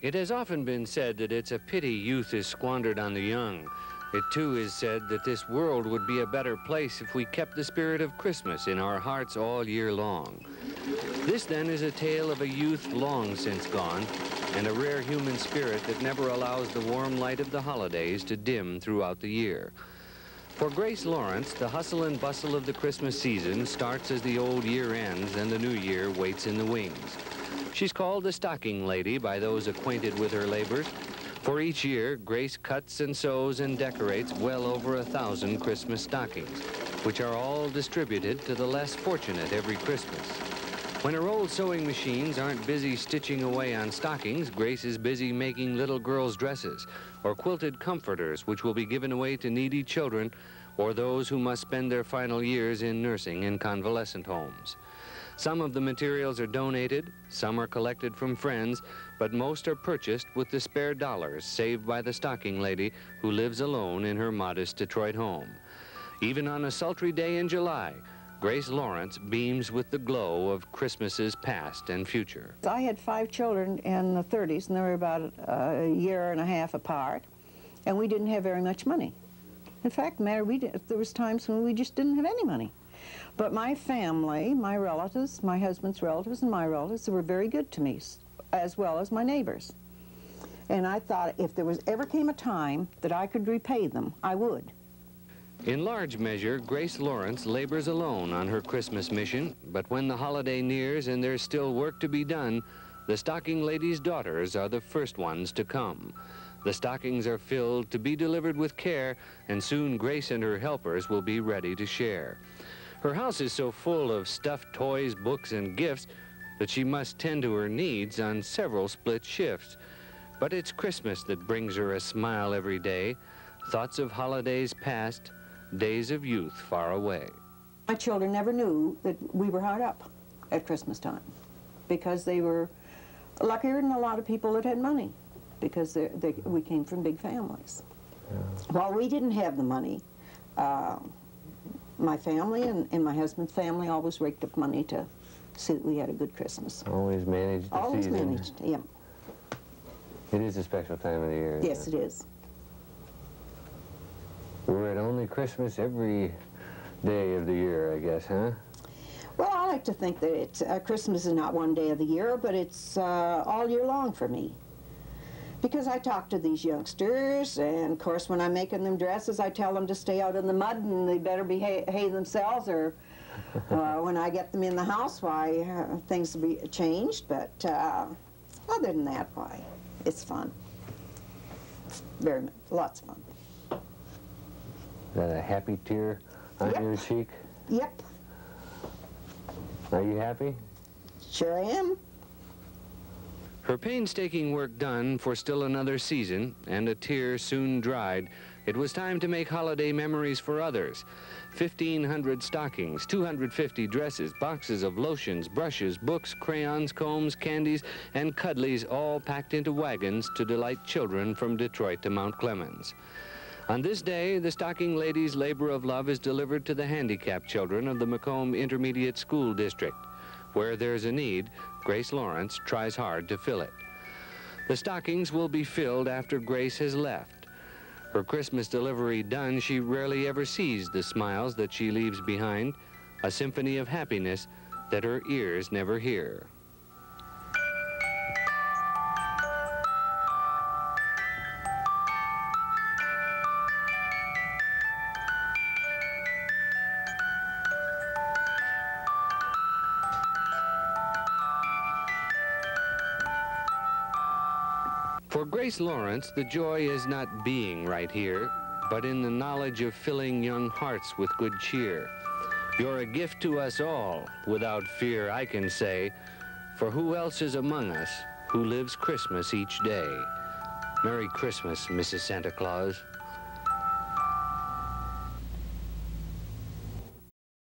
It has often been said that it's a pity youth is squandered on the young. It too is said that this world would be a better place if we kept the spirit of Christmas in our hearts all year long. This then is a tale of a youth long since gone, and a rare human spirit that never allows the warm light of the holidays to dim throughout the year. For Grace Lawrence, the hustle and bustle of the Christmas season starts as the old year ends and the new year waits in the wings. She's called the stocking lady by those acquainted with her labors. For each year, Grace cuts and sews and decorates well over 1,000 Christmas stockings, which are all distributed to the less fortunate every Christmas. When her old sewing machines aren't busy stitching away on stockings, Grace is busy making little girls' dresses or quilted comforters, which will be given away to needy children or those who must spend their final years in nursing and convalescent homes. Some of the materials are donated, some are collected from friends, but most are purchased with the spare dollars saved by the stocking lady who lives alone in her modest Detroit home. Even on a sultry day in July, Grace Lawrence beams with the glow of Christmases past and future. I had 5 children in the 30s, and they were about a year and a half apart, and we didn't have very much money. In fact, there was times when we just didn't have any money. But my family, my relatives, my husband's relatives and my relatives, they were very good to me, as well as my neighbors. And I thought if there ever came a time that I could repay them, I would. In large measure, Grace Lawrence labors alone on her Christmas mission, but when the holiday nears and there's still work to be done, the stocking lady's daughters are the first ones to come. The stockings are filled to be delivered with care, and soon Grace and her helpers will be ready to share. Her house is so full of stuffed toys, books, and gifts that she must tend to her needs on several split shifts. But it's Christmas that brings her a smile every day, thoughts of holidays past, days of youth far away. My children never knew that we were hard up at Christmas time because they were luckier than a lot of people that had money because we came from big families. Yeah. While we didn't have the money, my family and my husband's family always raked up money to see that we had a good Christmas. Always managed the Always season. managed, yeah. It is a special time of the year. Yes, it is. We're at only Christmas every day of the year, I guess, huh? Well, I like to think that Christmas is not one day of the year, but it's all year long for me. Because I talk to these youngsters, and of course when I'm making them dresses, I tell them to stay out in the mud and they better behave themselves, or when I get them in the house, why, things will be changed. But other than that, why, it's fun. Lots of fun. Is that a happy tear on your cheek? Yep. Are you happy? Sure I am. Her painstaking work done for still another season, and a tear soon dried, it was time to make holiday memories for others. 1,500 stockings, 250 dresses, boxes of lotions, brushes, books, crayons, combs, candies, and cuddlies, all packed into wagons to delight children from Detroit to Mount Clemens. On this day, the stocking lady's labor of love is delivered to the handicapped children of the Macomb Intermediate School District. Where there's a need, Grace Lawrence tries hard to fill it. The stockings will be filled after Grace has left. Her Christmas delivery done, she rarely ever sees the smiles that she leaves behind, a symphony of happiness that her ears never hear. For Grace Lawrence, the joy is not being right here, but in the knowledge of filling young hearts with good cheer. You're a gift to us all, without fear I can say, for who else is among us who lives Christmas each day? Merry Christmas, Mrs. Santa Claus.